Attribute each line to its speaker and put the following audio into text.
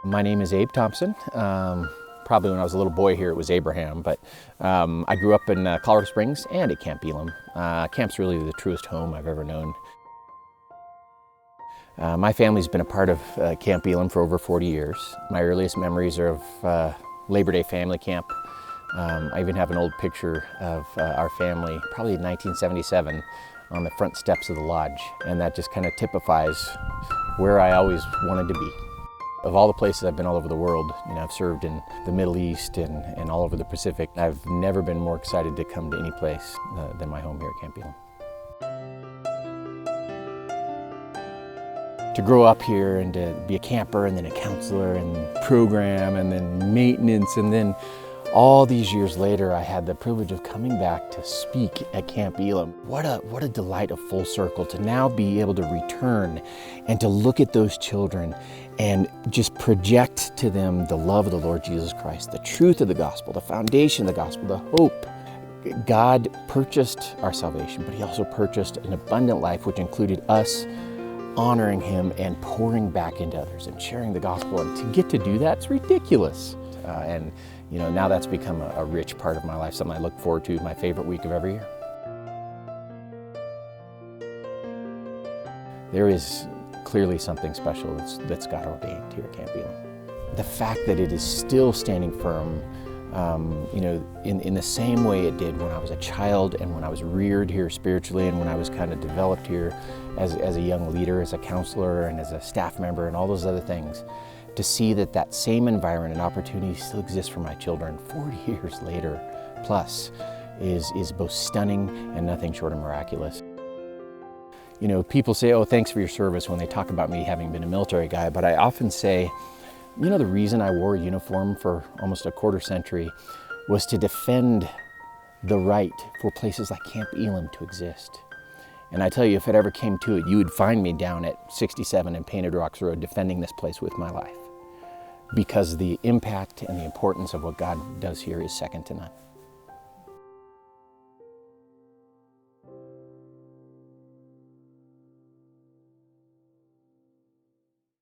Speaker 1: My name is Abe Thompson. Probably when I was a little boy here it was Abraham, but I grew up in Colorado Springs and at Camp Elim. Camp's really the truest home I've ever known. My family's been a part of Camp Elim for over 40 years. My earliest memories are of Labor Day family camp. I even have an old picture of our family, probably in 1977, on the front steps of the lodge, and that just kind of typifies where I always wanted to be. Of all the places I've been all over the world, I've served in the Middle East and all over the Pacific. I've never been more excited to come to any place than my home here at Camp Elim. To grow up here and to be a camper and then a counselor and program and then maintenance, and then all these years later I had the privilege of coming back to speak at Camp Elim. What a delight of full circle to now be able to return and to look at those children and just project to them the love of the Lord Jesus Christ, the truth of the gospel, the foundation of the gospel, the hope. God purchased our salvation, but He also purchased an abundant life, which included us honoring Him and pouring back into others and sharing the gospel. And to get to do that, it's ridiculous. Now that's become a rich part of my life, something I look forward to, my favorite week of every year. There is clearly something special that's God ordained here at Camp Elim. The fact that it is still standing firm, in the same way it did when I was a child and when I was reared here spiritually and when I was kind of developed here as a young leader, as a counselor and as a staff member and all those other things, to see that same environment and opportunity still exists for my children 40 years later plus is both stunning and nothing short of miraculous. People say, oh, thanks for your service when they talk about me having been a military guy, but I often say, the reason I wore a uniform for almost a quarter century was to defend the right for places like Camp Elim to exist. And I tell you, if it ever came to it, you would find me down at 67 and Painted Rocks Road defending this place with my life, because the impact and the importance of what God does here is second to none.